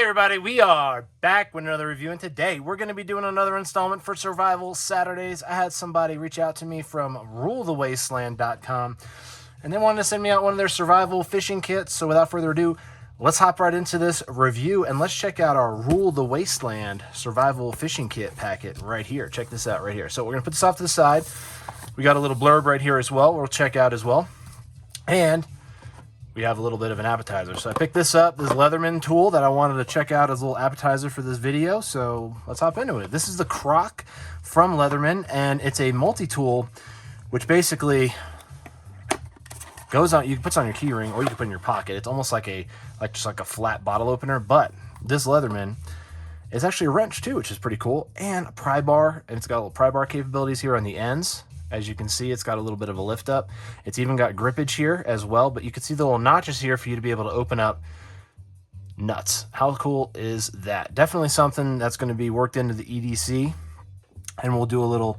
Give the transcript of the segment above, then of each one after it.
everybody, we are back with another review, and today we're going to be doing another installment for Survival Saturdays. I had somebody reach out to me from RuleTheWasteland.com, and they wanted to send me out one of their survival fishing kits. So without further ado, let's hop right into this review, and let's check out our Rule the Wasteland survival fishing kit packet right here. Check this out right here. So we're going to put this off to the side. We got a little blurb right here as well, we'll check out as well. And we have a little bit of an appetizer. So I picked this up, this Leatherman Tool that I wanted to check out as a little appetizer for this video. So let's hop into it. This is the Croc from Leatherman, and it's a multi-tool, which basically goes on, you can put on your key ring or you can put in your pocket. It's almost like just like a flat bottle opener, but this Leatherman is actually a wrench too, which is pretty cool, and a pry bar, and it's got a little pry bar capabilities here on the ends. As you can see, it's got a little bit of a lift up. It's even got grippage here as well, but you can see the little notches here for you to be able to open up nuts. How cool is that? Definitely something that's going to be worked into the EDC, and we'll do a little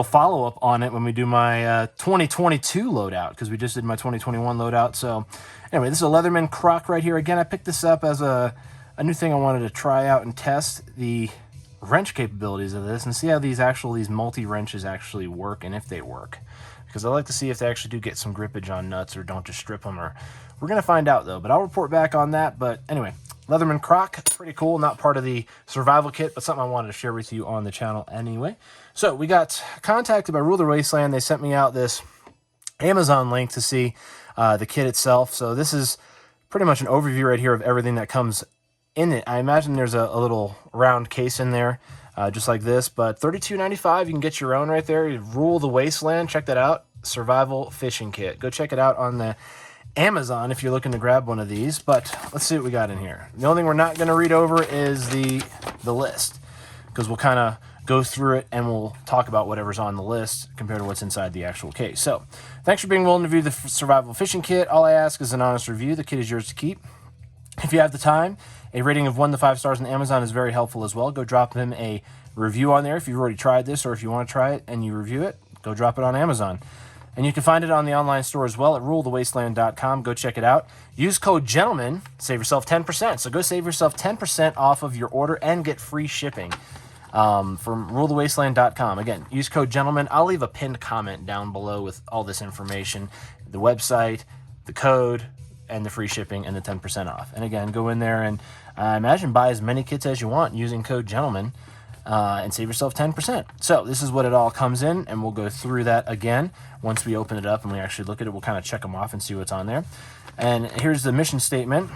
follow-up on it when we do my 2022 loadout, because we just did my 2021 loadout. So anyway, this is a Leatherman Croc right here. Again, I picked this up as a new thing I wanted to try out and test the wrench capabilities of this and see how these multi-wrenches actually work, and if they work, because I like to see if they actually do get some grippage on nuts or don't just strip them. Or we're going to find out though, but I'll report back on that. But anyway, Leatherman Croc, pretty cool. Not part of the survival kit, but something I wanted to share with you on the channel anyway. So we got contacted by Rule the Wasteland. They sent me out this Amazon link to see the kit itself. So this is pretty much an overview right here of everything that comes in it. I imagine there's a little round case in there, just like this, but $32.95, you can get your own right there. Rule the Wasteland, check that out. Survival fishing kit. Go check it out on the Amazon if you're looking to grab one of these. But let's see what we got in here. The only thing we're not going to read over is the list, because we'll kind of go through it and we'll talk about whatever's on the list compared to what's inside the actual case. So thanks for being willing to view the survival fishing kit. All I ask is an honest review. The kit is yours to keep. If you have the time, a rating of 1 to 5 stars on Amazon is very helpful as well. Go drop them a review on there if you've already tried this, or if you want to try it and you review it, go drop it on Amazon. And you can find it on the online store as well at rulethewasteland.com. Go check it out. Use code GENTLEMAN, save yourself 10%. So go save yourself 10% off of your order and get free shipping from rulethewasteland.com. Again, use code GENTLEMAN. I'll leave a pinned comment down below with all this information, the website, the code, and the free shipping, and the 10% off. And again, go in there and I imagine buy as many kits as you want using code GENTLEMAN and save yourself 10%. So this is what it all comes in, and we'll go through that again once we open it up and we actually look at it. We'll kind of check them off and see what's on there. And here's the mission statement.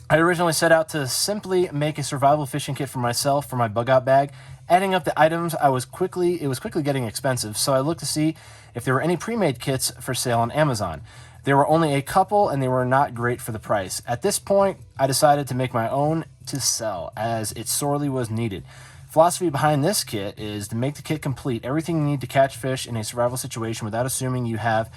I originally set out to simply make a survival fishing kit for myself for my bug out bag. Adding up the items, it was quickly getting expensive, so I looked to see if there were any pre-made kits for sale on Amazon. There were only a couple, and they were not great for the price. At this point, I decided to make my own to sell, as it sorely was needed. Philosophy behind this kit is to make the kit complete, everything you need to catch fish in a survival situation without assuming you have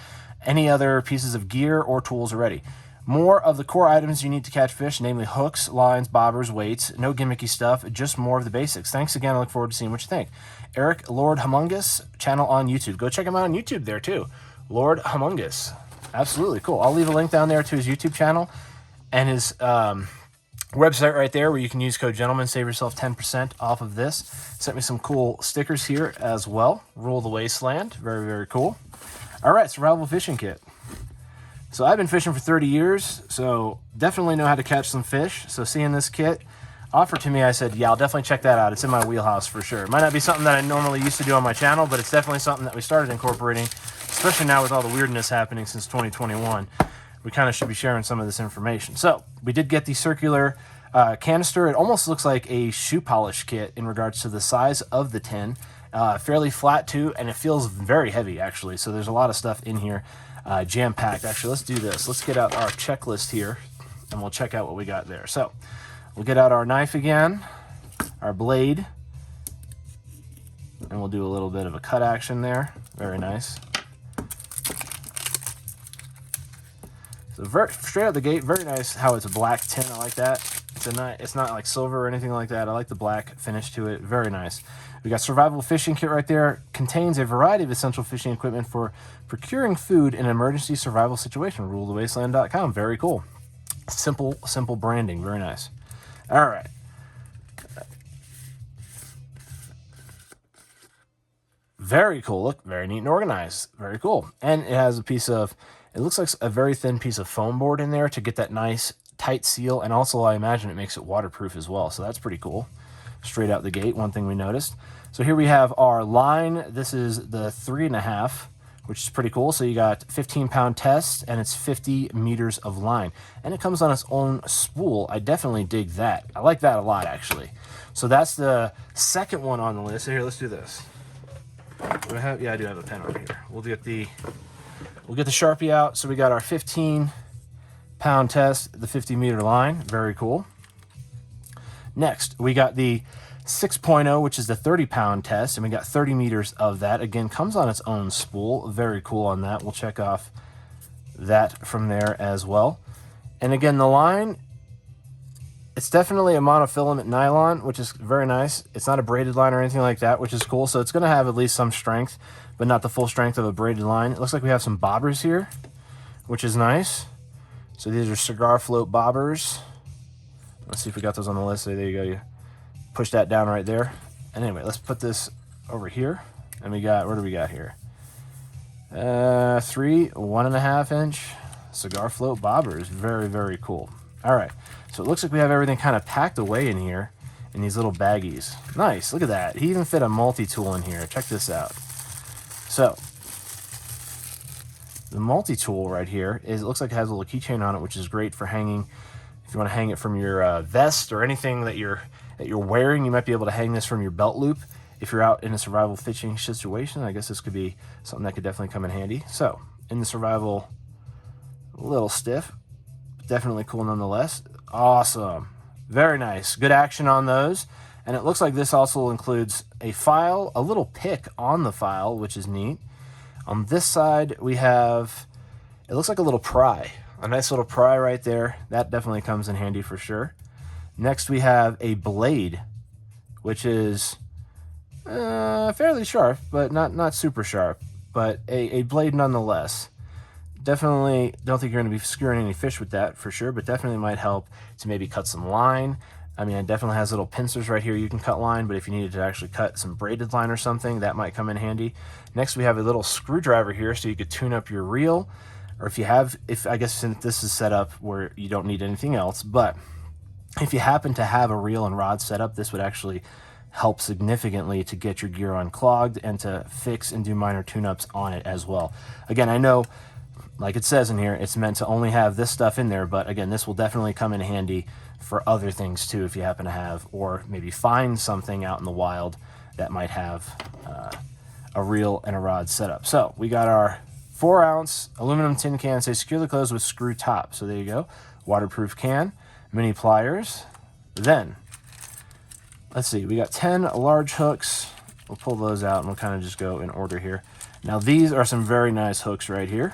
any other pieces of gear or tools already. More of the core items you need to catch fish, namely hooks, lines, bobbers, weights, no gimmicky stuff, just more of the basics. Thanks again, I look forward to seeing what you think. Eric Lord Humongous, channel on YouTube. Go check him out on YouTube there too. Lord Humongous. Absolutely cool. I'll leave a link down there to his YouTube channel and his website right there, where you can use code GENTLEMAN, save yourself 10% off of this. Sent me some cool stickers here as well. Rule the Wasteland. Very, very cool. All right, survival fishing kit. So I've been fishing for 30 years, so definitely know how to catch some fish. So seeing this kit offered to me, I said, yeah, I'll definitely check that out. It's in my wheelhouse for sure. It might not be something that I normally used to do on my channel, but it's definitely something that we started incorporating, especially now with all the weirdness happening since 2021. We kind of should be sharing some of this information. So we did get the circular canister. It almost looks like a shoe polish kit in regards to the size of the tin. Fairly flat too, and it feels very heavy actually. So there's a lot of stuff in here, jam-packed. Actually, let's do this. Let's get out our checklist here, and we'll check out what we got there. So we'll get out our knife again, our blade, and we'll do a little bit of a cut action there. Very nice. So very straight out the gate, very nice how it's a black tin. I like that. It's not like silver or anything like that. I like the black finish to it. Very nice. We got survival fishing kit right there. Contains a variety of essential fishing equipment for procuring food in an emergency survival situation. RuleTheWasteland.com. Very cool. Simple branding. Very nice. All right. Very cool. Look, very neat and organized. Very cool. And it has a piece of, it looks like a very thin piece of foam board in there to get that nice tight seal. And also, I imagine it makes it waterproof as well. So that's pretty cool. Straight out the gate, one thing we noticed. So here we have our line. This is the 3.5, which is pretty cool. So you got 15-pound test, and it's 50 meters of line. And it comes on its own spool. I definitely dig that. I like that a lot, actually. So that's the second one on the list. So here, let's do this. Do I have? Yeah, I do have a pen on here. We'll get the Sharpie out. So we got our 15-pound test, the 50-meter line. Very cool. Next, we got the 6.0, which is the 30-pound test, and we got 30 meters of that. Again, comes on its own spool. Very cool on that. We'll check off that from there as well. And again, the line, it's definitely a monofilament nylon, which is very nice. It's not a braided line or anything like that, which is cool. So it's going to have at least some strength, but not the full strength of a braided line. It looks like we have some bobbers here, which is nice. So these are cigar float bobbers. Let's see if we got those on the list. There you go. You push that down right there. And anyway, let's put this over here. And we got, what do we got here? 3 1.5 inch cigar float bobbers. Very, very cool. All right. So it looks like we have everything kind of packed away in here in these little baggies. Nice. Look at that. He even fit a multi-tool in here. Check this out. So the multi-tool right here is, it looks like it has a little keychain on it, which is great for hanging. If you want to hang it from your vest or anything that you're wearing, you might be able to hang this from your belt loop. If you're out in a survival fishing situation, I guess this could be something that could definitely come in handy. So in the survival, a little stiff, definitely cool nonetheless. Awesome. Very nice. Good action on those. And it looks like this also includes a file, a little pick on the file, which is neat. On this side, we have, it looks like a little pry. A nice little pry right there. That definitely comes in handy for sure. Next, we have a blade, which is fairly sharp, but not super sharp, but a blade nonetheless. Definitely don't think you're going to be skewering any fish with that for sure, but definitely might help to maybe cut some line. I mean, it definitely has little pincers right here. You can cut line, but if you needed to actually cut some braided line or something, that might come in handy. Next, we have a little screwdriver here so you could tune up your reel. Or I guess since this is set up where you don't need anything else, but if you happen to have a reel and rod set up, this would actually help significantly to get your gear unclogged and to fix and do minor tune-ups on it as well. Again, I know, like it says in here, it's meant to only have this stuff in there, but again, this will definitely come in handy for other things too if you happen to have, or maybe find something out in the wild that might have a reel and a rod set up. So we got our 4-ounce aluminum tin can, say securely closed with screw top. So there you go. Waterproof can, mini pliers. Then, let's see, we got 10 large hooks. We'll pull those out and we'll kind of just go in order here. Now these are some very nice hooks right here.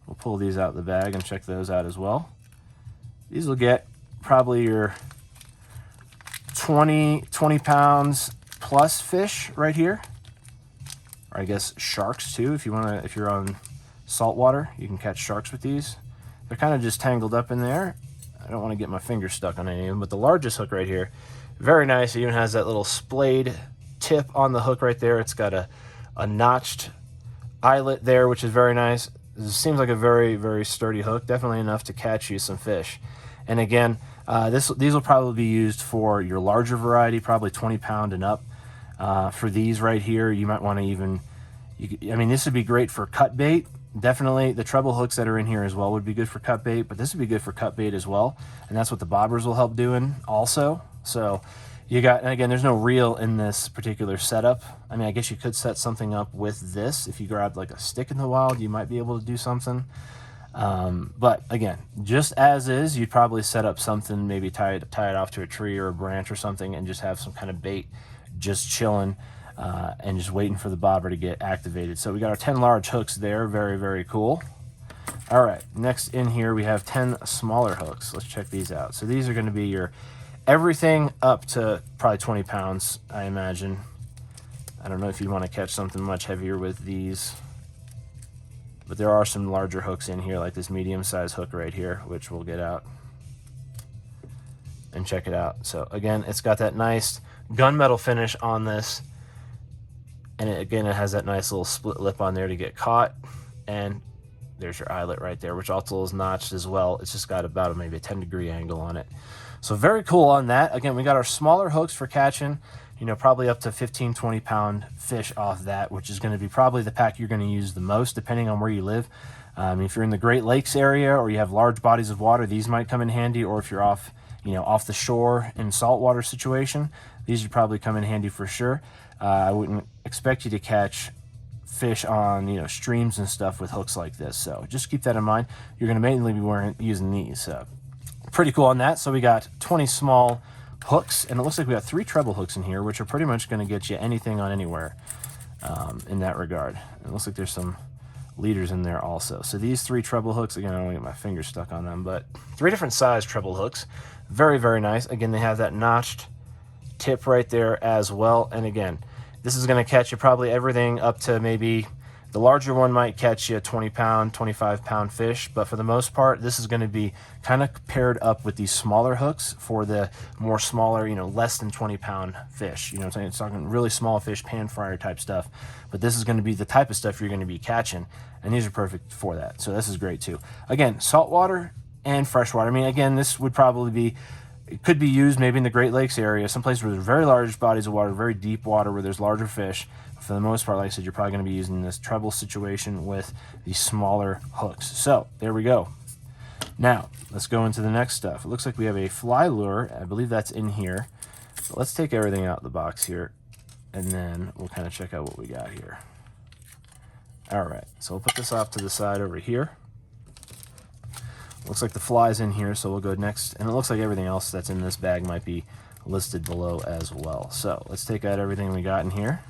We'll pull these out of the bag and check those out as well. These will get probably your 20 pounds plus fish right here. Or I guess sharks too. If you're on salt water, you can catch sharks with these. They're kind of just tangled up in there. I don't want to get my finger stuck on any of them, but the largest hook right here, very nice. It even has that little splayed tip on the hook right there. It's got a notched eyelet there, which is very nice. This seems like a very, very sturdy hook, definitely enough to catch you some fish. And again, these will probably be used for your larger variety, probably 20 pound and up. For these right here, you might want to even, this would be great for cut bait. Definitely the treble hooks that are in here as well would be good for cut bait, but this would be good for cut bait as well. And that's what the bobbers will help doing also. So you got, and again, there's no reel in this particular setup. I mean, I guess you could set something up with this. If you grabbed like a stick in the wild, you might be able to do something. But again, just as is, you'd probably set up something, maybe tie it off to a tree or a branch or something and just have some kind of bait just chilling and just waiting for the bobber to get activated. So we got our 10 large hooks there. Very, very cool. All right, next in here we have 10 smaller hooks. Let's check these out. So these are going to be your everything up to probably 20 pounds, I imagine. I don't know if you want to catch something much heavier with these, but there are some larger hooks in here, like this medium-sized hook right here, which we'll get out. and check it out. So again, it's got that nice gunmetal finish on this, and again, it has that nice little split lip on there to get caught, and there's your eyelet right there, which also is notched as well. It's just got about maybe a 10-degree angle on it. So very cool on that. Again, we got our smaller hooks for catching, you know, probably up to 15, 20-pound fish off that, which is going to be probably the pack you're going to use the most, depending on where you live. If you're in the Great Lakes area or you have large bodies of water, these might come in handy. Or if you're off, you know, off the shore in saltwater situation, these would probably come in handy for sure. I wouldn't expect you to catch fish on, you know, streams and stuff with hooks like this. So just keep that in mind. You're going to mainly be using these. Pretty cool on that. So we got 20 small hooks, and it looks like we got 3 treble hooks in here, which are pretty much going to get you anything on anywhere in that regard. It looks like there's some leaders in there also. So these 3 treble hooks, again, I don't want to get my fingers stuck on them, but 3 different size treble hooks. Very, very nice. Again, they have that notched tip right there as well. And again, this is going to catch you probably everything up to maybe, the larger one might catch you a 20-pound, 25-pound fish, but for the most part, this is going to be kind of paired up with these smaller hooks for the more smaller, you know, less than 20-pound fish. You know what I'm saying? It's talking really small fish, pan fryer type stuff, but this is going to be the type of stuff you're going to be catching, and these are perfect for that. So this is great too. Again, saltwater and freshwater. I mean, again, this would probably be, it could be used maybe in the Great Lakes area, someplace where there's very large bodies of water, very deep water where there's larger fish. For the most part, like I said, you're probably going to be using this treble situation with these smaller hooks. So there we go. Now let's go into the next stuff. It looks like we have a fly lure. I believe that's in here. But let's take everything out of the box here, and then we'll kind of check out what we got here. All right, so we'll put this off to the side over here. Looks like the fly's in here, so we'll go next. And it looks like everything else that's in this bag might be listed below as well. So let's take out everything we got in here.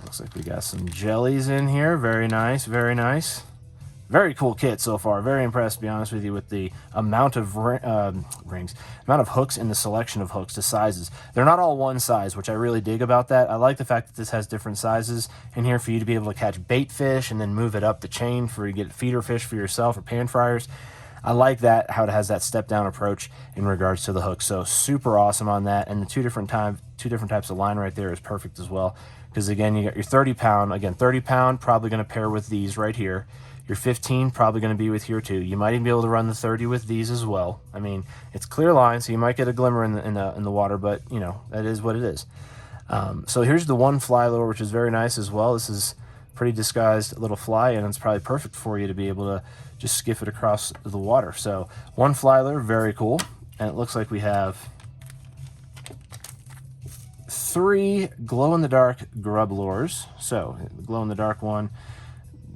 Looks like we got some jellies in here. Very nice, very nice. Very cool kit so far. Very impressed, to be honest with you, with the amount of amount of hooks and the selection of hooks, the sizes. They're not all one size, which I really dig about that. I like the fact that this has different sizes in here for you to be able to catch bait fish and then move it up the chain for you to get feeder fish for yourself or pan fryers. I like that, how it has that step down approach in regards to the hook. So super awesome on that. And the two different types of line right there is perfect as well. Because again, you got your 30-pound. Again, 30-pound probably going to pair with these right here. Your 15 probably going to be with here too. You might even be able to run the 30 with these as well. I mean, it's clear line, so you might get a glimmer in the water, but you know, that is what it is. So here's the one fly lure, which is very nice as well. This is pretty disguised little fly, and it's probably perfect for you to be able to just skiff it across the water. So one fly lure, very cool. And it looks like we have 3 glow-in-the-dark grub lures. So the glow-in-the-dark one,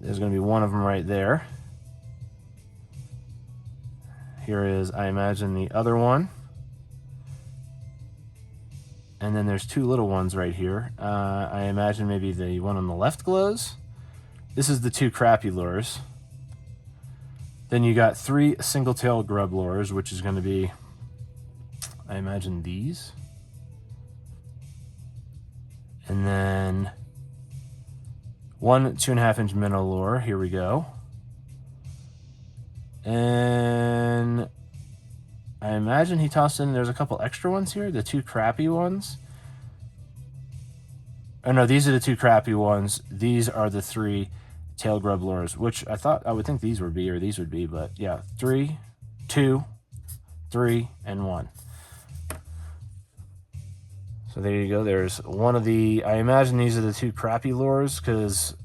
there's going to be one of them right there. Here is, I imagine, the other one. And then there's 2 little ones right here. I imagine maybe the one on the left glows. This is the 2 crappie lures. Then you got 3 single-tail grub lures, which is going to be, I imagine, these. And then 1 2.5-inch minnow lure. Here we go. And I imagine he tossed in, there's a couple extra ones here, the 2 crappie ones. Oh no, these are the 2 crappie ones. These are the 3 tail grub lures, which I would think these would be, or these would be, but yeah, 3, 2, 3, and 1. So there you go. There's one of the, I imagine these are the 2 crappie lures, because,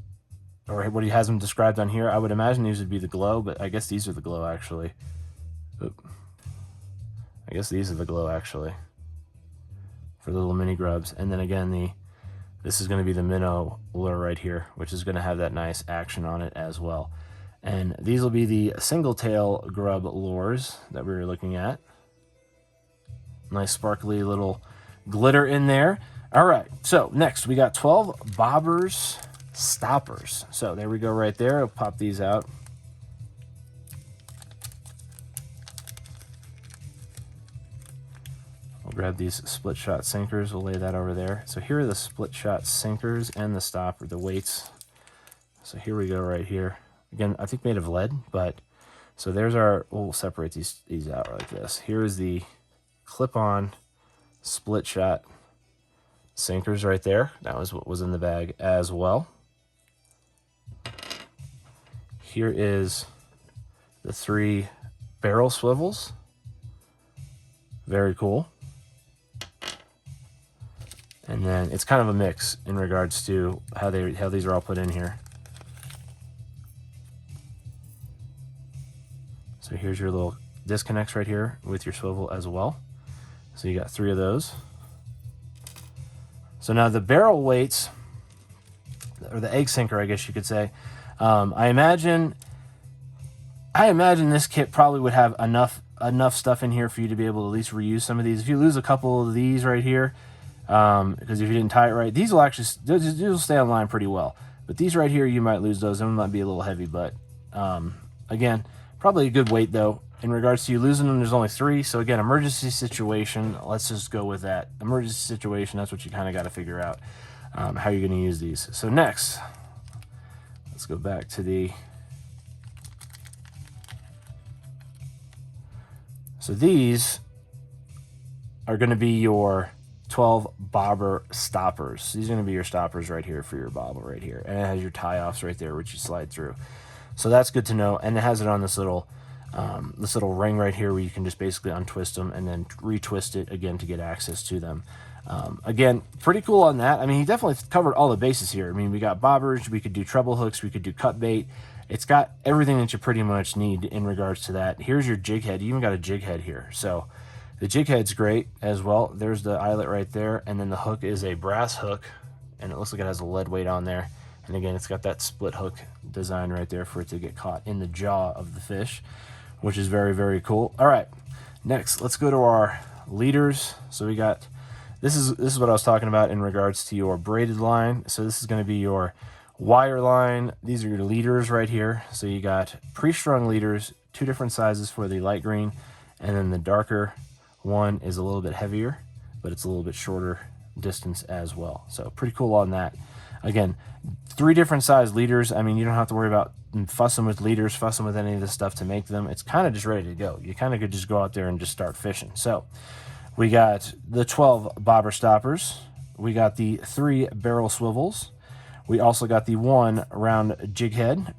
or what he has them described on here. I would imagine these would be the glow, but I guess these are the glow actually. Oop. I guess these are the glow actually for the little mini grubs. And then again, this is going to be the minnow lure right here, which is going to have that nice action on it as well. And these will be the single tail grub lures that we were looking at. Nice sparkly little glitter in there. All right, so next we got 12 bobbers stoppers. So there we go right there. I'll pop these out. We'll grab these split shot sinkers. We'll lay that over there. So here are the split shot sinkers and the stopper, the weights. So here we go right here. Again, I think made of lead, but so there's our, we'll separate these out like this. Here is the clip-on split shot sinkers right there. That was what was in the bag as well. Here is the 3 barrel swivels. Very cool. And then it's kind of a mix in regards to how these are all put in here. So here's your little disconnects right here with your swivel as well. So you got 3 of those. So now the barrel weights, or the egg sinker, I guess you could say. I imagine this kit probably would have enough stuff in here for you to be able to at least reuse some of these. If you lose a couple of these right here, because if you didn't tie it right, these will stay on line pretty well. But these right here, you might lose those. They might be a little heavy, but again, probably a good weight though. In regards to you losing them, there's only 3. So again, emergency situation, let's just go with that. Emergency situation, that's what you kind of got to figure out, how you're going to use these. So next, let's go back to the... So these are going to be your 12 bobber stoppers. These are going to be your stoppers right here for your bobble right here. And it has your tie-offs right there, which you slide through. So that's good to know. And it has it on this little ring right here where you can just basically untwist them and then retwist it again to get access to them. Again, pretty cool on that. I mean, he definitely covered all the bases here. I mean, we got bobbers, we could do treble hooks, we could do cut bait. It's got everything that you pretty much need in regards to that. Here's your jig head. You even got a jig head here. So the jig head's great as well. There's the eyelet right there. And then the hook is a brass hook. And it looks like it has a lead weight on there. And again, it's got that split hook design right there for it to get caught in the jaw of the fish, which is very, very cool. All right, next, let's go to our leaders. So we got, this is what I was talking about in regards to your braided line. So this is going to be your wire line. These are your leaders right here. So you got pre-strung leaders, 2 different sizes for the light green, and then the darker one is a little bit heavier, but it's a little bit shorter distance as well. So pretty cool on that. Again, 3 different size leaders. I mean, you don't have to worry about fussing with leaders, fussing with any of this stuff to make them. It's kind of just ready to go. You kind of could just go out there and just start fishing. So we got the 12 bobber stoppers. We got the 3 barrel swivels. We also got the 1 round jig head.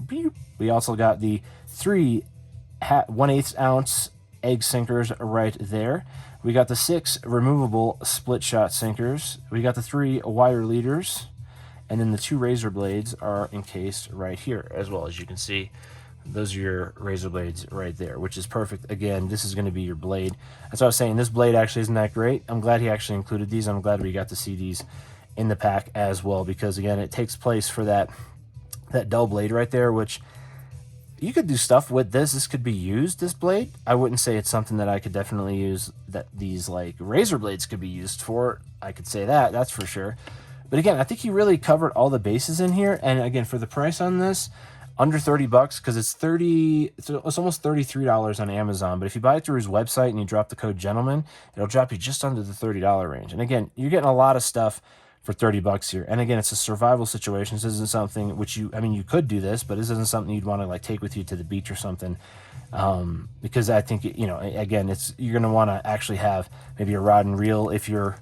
We also got the 3 1/8 ounce egg sinkers right there. We got the 6 removable split shot sinkers. We got the 3 wire leaders. And then the 2 razor blades are encased right here as well. As you can see, those are your razor blades right there, which is perfect. Again, this is going to be your blade. That's what I was saying. This blade actually isn't that great. I'm glad he actually included these. I'm glad we got to see these in the pack as well, because again, it takes place for that dull blade right there, which you could do stuff with this. This could be used, this blade. I wouldn't say it's something that I could definitely use, that these like razor blades could be used for. I could say that's for sure. But again, I think he really covered all the bases in here. And again, for the price on this, under 30 bucks, because it's almost $33 on Amazon. But if you buy it through his website and you drop the code gentleman, it'll drop you just under the $30 range. And again, you're getting a lot of stuff for 30 bucks here. And again, it's a survival situation. This isn't something which you could do this, but this isn't something you'd want to like take with you to the beach or something. Because I think, again, you're going to want to actually have maybe a rod and reel if you're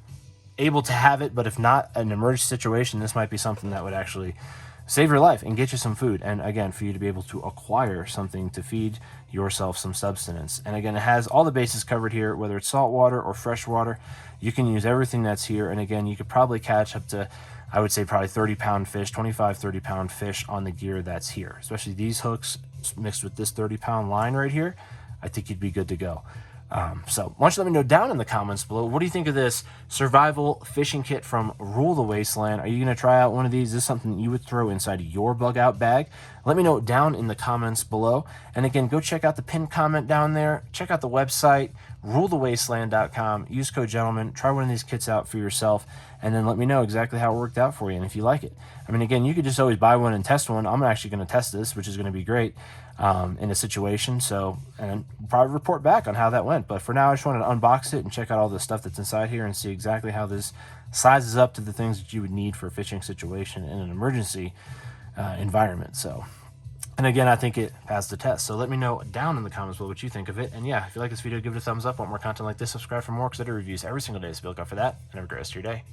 able to have it, but if not, an emergency situation, this might be something that would actually save your life and get you some food. And again, for you to be able to acquire something to feed yourself some substance. And again, it has all the bases covered here, whether it's saltwater or freshwater. You can use everything that's here. And again, you could probably catch up to, I would say, probably 30-pound fish, 25, 30-pound fish on the gear that's here, especially these hooks mixed with this 30-pound line right here. I think you'd be good to go. So why don't you let me know down in the comments below, what do you think of this survival fishing kit from Rule the Wasteland? Are you going to try out one of these? Is this something you would throw inside your bug out bag? Let me know down in the comments below. And again, go check out the pinned comment down there. Check out the website, rulethewasteland.com. Use code gentleman. Try one of these kits out for yourself, and then let me know exactly how it worked out for you and if you like it. I mean, again, you could just always buy one and test one. I'm actually going to test this, which is going to be great in a situation. So, and probably report back on how that went. But for now, I just wanted to unbox it and check out all the stuff that's inside here and see exactly how this sizes up to the things that you would need for a fishing situation in an emergency environment. So And again, I think it passed the test. So let me know down in the comments below what you think of it. And yeah, if you like this video, give it a thumbs up. Want more content like this, subscribe for more, because I do reviews every single day. So be looking out for that. And have a great rest of your day.